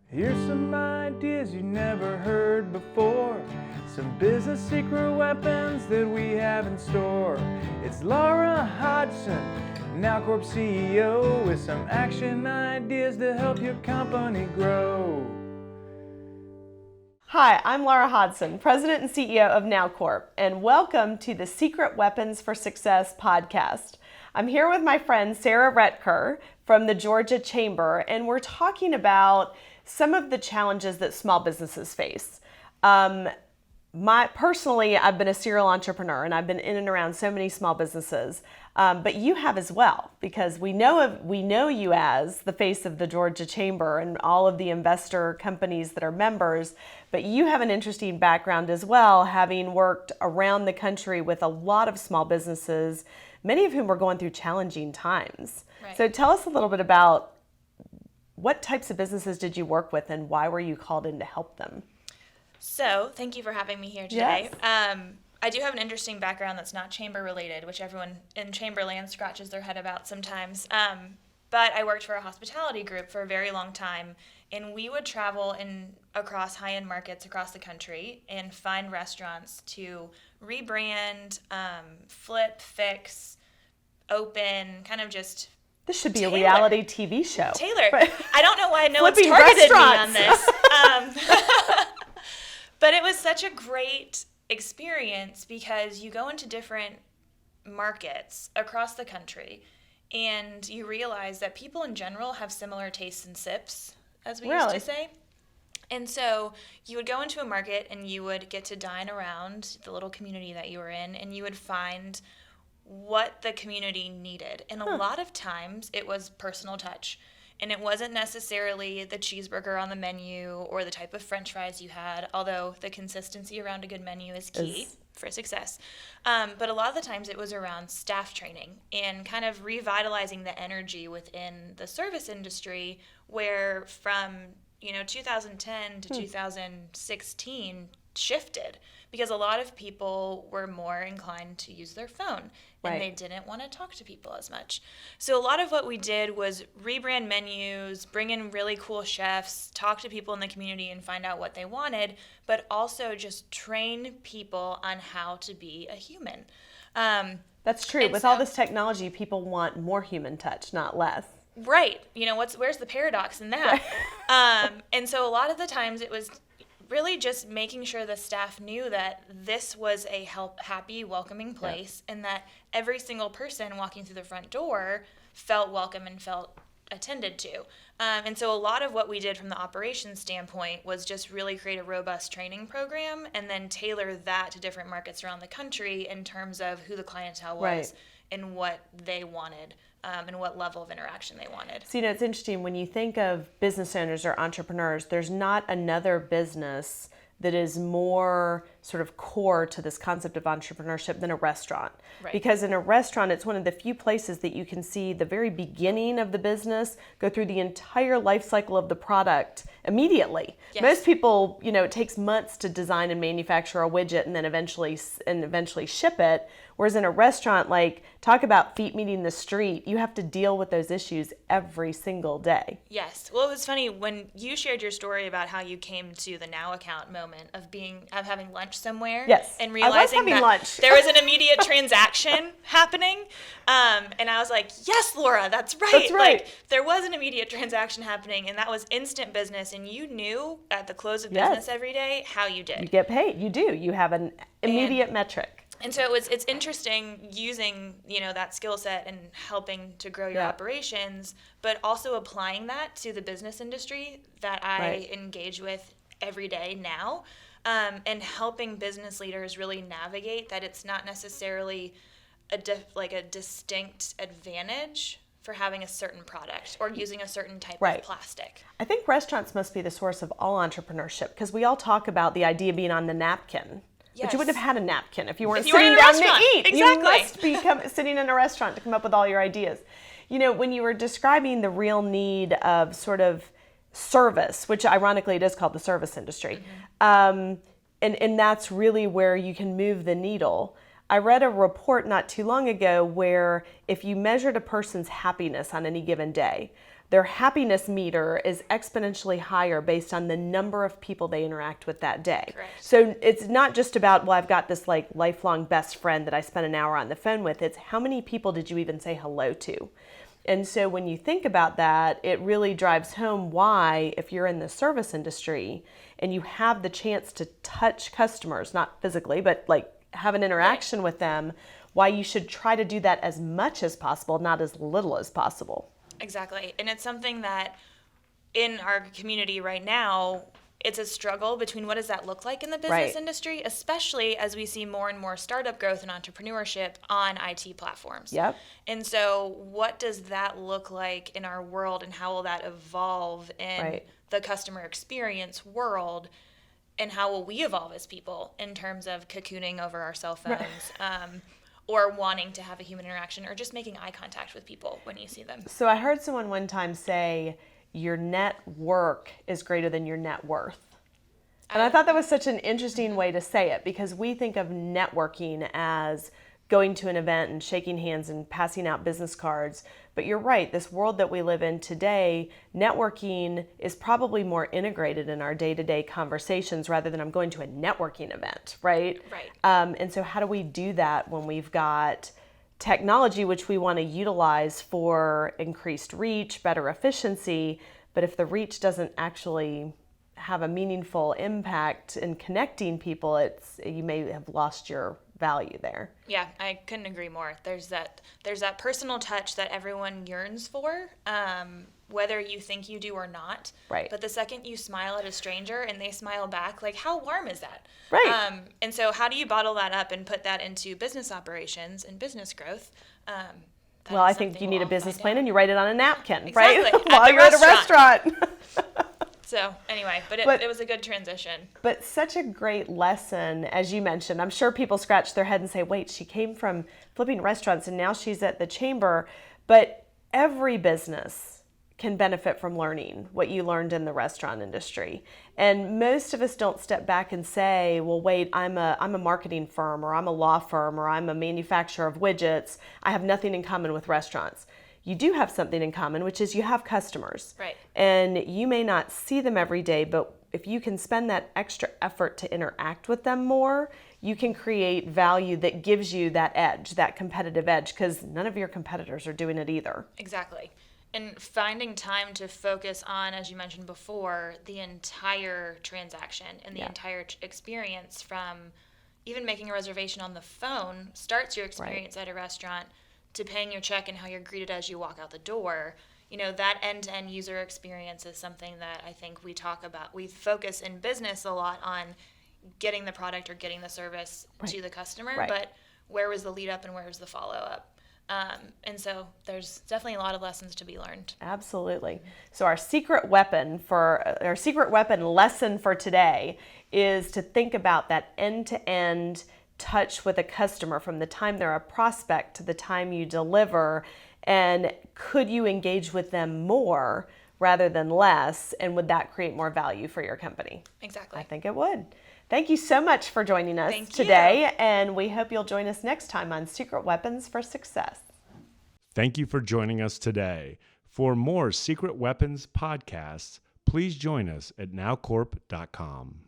Here's some ideas you never heard before. Some business secret weapons that we have in store. It's Laura Hodgson, NowCorp CEO, with some action ideas to help your company grow. Hi, I'm Laura Hodgson, President and CEO of NowCorp, and welcome to the Secret Weapons for Success podcast. I'm here with my friend Sarah Rettker from the Georgia Chamber, and we're talking about some of the challenges that small businesses face. Personally, I've been a serial entrepreneur and I've been in and around so many small businesses, but you have as well, because we know you as the face of the Georgia Chamber and all of the investor companies that are members, but you have an interesting background as well, having worked around the country with a lot of small businesses, many of whom were going through challenging times. Right. So tell us a little bit about what types of businesses did you work with and why were you called in to help them? So, thank you for having me here today. Yes. I do have an interesting background that's not chamber related, which everyone in Chamberland scratches their head about sometimes. But I worked for a hospitality group for a very long time, and we would travel across high-end markets across the country and find restaurants to rebrand, flip, fix, open, kind of just This should be a reality TV show. Taylor. Right. I don't know why no one's Flipping targeted restaurants. me on this. But it was such a great experience because you go into different markets across the country and you realize that people in general have similar tastes and sips, as we used to say. And so you would go into a market and you would get to dine around the little community that you were in, and you would find what the community needed. And a lot of times it was personal touch. And it wasn't necessarily the cheeseburger on the menu or the type of french fries you had, although the consistency around a good menu is key for success. But a lot of the times it was around staff training and kind of revitalizing the energy within the service industry, where from 2010 to 2016 shifted because a lot of people were more inclined to use their phone and they didn't want to talk to people as much. So a lot of what we did was rebrand menus, bring in really cool chefs, talk to people in the community and find out what they wanted, but also just train people on how to be a human. That's true. With all this technology, people want more human touch, not less. Right. Where's the paradox in that? And so a lot of the times it was really just making sure the staff knew that this was a happy, welcoming place, and that every single person walking through the front door felt welcome and felt attended to. And so a lot of what we did from the operations standpoint was just really create a robust training program and then tailor that to different markets around the country in terms of who the clientele was and what they wanted. And what level of interaction they wanted. So, it's interesting when you think of business owners or entrepreneurs, there's not another business that is more sort of core to this concept of entrepreneurship than a restaurant. Right. Because in a restaurant, it's one of the few places that you can see the very beginning of the business go through the entire life cycle of the product immediately. Yes. Most people, it takes months to design and manufacture a widget and then eventually ship it. Whereas in a restaurant, talk about feet meeting the street, you have to deal with those issues every single day. Yes. Well, it was funny when you shared your story about how you came to the Now account moment of having lunch somewhere. Yes. And realizing that lunch. There was an immediate transaction happening. And I was like, yes, Laura, that's right. That's right. There was an immediate transaction happening, and that was instant business. And you knew at the close of business every day how you did. You get paid. You do. You have an immediate metric. And so it's interesting using, that skill set and helping to grow your operations, but also applying that to the business industry that I engage with every day now, and helping business leaders really navigate that it's not necessarily a distinct advantage for having a certain product or using a certain type of plastic. I think restaurants must be the source of all entrepreneurship because we all talk about the idea of being on the napkin. Yes. But you wouldn't have had a napkin if you weren't If you were sitting in a down restaurant. to eat. Exactly. You must be sitting in a restaurant to come up with all your ideas. When you were describing the real need of sort of service, which ironically it is called the service industry, and that's really where you can move the needle. I read a report not too long ago where if you measured a person's happiness on any given day, their happiness meter is exponentially higher based on the number of people they interact with that day. Correct. So it's not just about, well, I've got this like lifelong best friend that I spent an hour on the phone with. It's how many people did you even say hello to? And so when you think about that, it really drives home why, if you're in the service industry and you have the chance to touch customers, not physically, but like have an interaction with them, why you should try to do that as much as possible, not as little as possible. Exactly. And it's something that in our community right now, it's a struggle between what does that look like in the business industry, especially as we see more and more startup growth and entrepreneurship on IT platforms. Yep. And so what does that look like in our world, and how will that evolve in the customer experience world? And how will we evolve as people in terms of cocooning over our cell phones? Or wanting to have a human interaction, or just making eye contact with people when you see them. So I heard someone one time say, your network is greater than your net worth. And I thought that was such an interesting way to say it, because we think of networking as going to an event and shaking hands and passing out business cards. But you're right, this world that we live in today, networking is probably more integrated in our day-to-day conversations rather than I'm going to a networking event, right? Right. And so how do we do that when we've got technology which we want to utilize for increased reach, better efficiency, but if the reach doesn't actually have a meaningful impact in connecting people, you may have lost your value there. Yeah, I couldn't agree more. There's that personal touch that everyone yearns for, whether you think you do or not. Right. But the second you smile at a stranger and they smile back, like, how warm is that? Right. And so how do you bottle that up and put that into business operations and business growth? Well, I think you need a business plan and you write it on a napkin, exactly. right? While you're at a restaurant. So anyway, but it was a good transition. But such a great lesson, as you mentioned. I'm sure people scratch their head and say, wait, she came from flipping restaurants and now she's at the chamber. But every business can benefit from learning what you learned in the restaurant industry. And most of us don't step back and say, well, wait, I'm a marketing firm, or I'm a law firm, or I'm a manufacturer of widgets. I have nothing in common with restaurants. You do have something in common, which is you have customers. Right. And you may not see them every day, but if you can spend that extra effort to interact with them more, you can create value that gives you that edge, that competitive edge, because none of your competitors are doing it either. Exactly. And finding time to focus on, as you mentioned before, the entire transaction and the entire experience, from even making a reservation on the phone starts your experience at a restaurant, to paying your check and how you're greeted as you walk out the door. You know, that end-to-end user experience is something that I think we talk about. We focus in business a lot on getting the product or getting the service to the customer, but where was the lead up and where was the follow up? And so there's definitely a lot of lessons to be learned. Absolutely. So our secret weapon lesson for today is to think about that end-to-end touch with a customer from the time they're a prospect to the time you deliver, and could you engage with them more rather than less, and would that create more value for your company? Exactly. I think it would. Thank you so much for joining us Thank today, you. and we hope you'll join us next time on Secret Weapons for Success. Thank you for joining us today. For more Secret Weapons podcasts, please join us at nowcorp.com.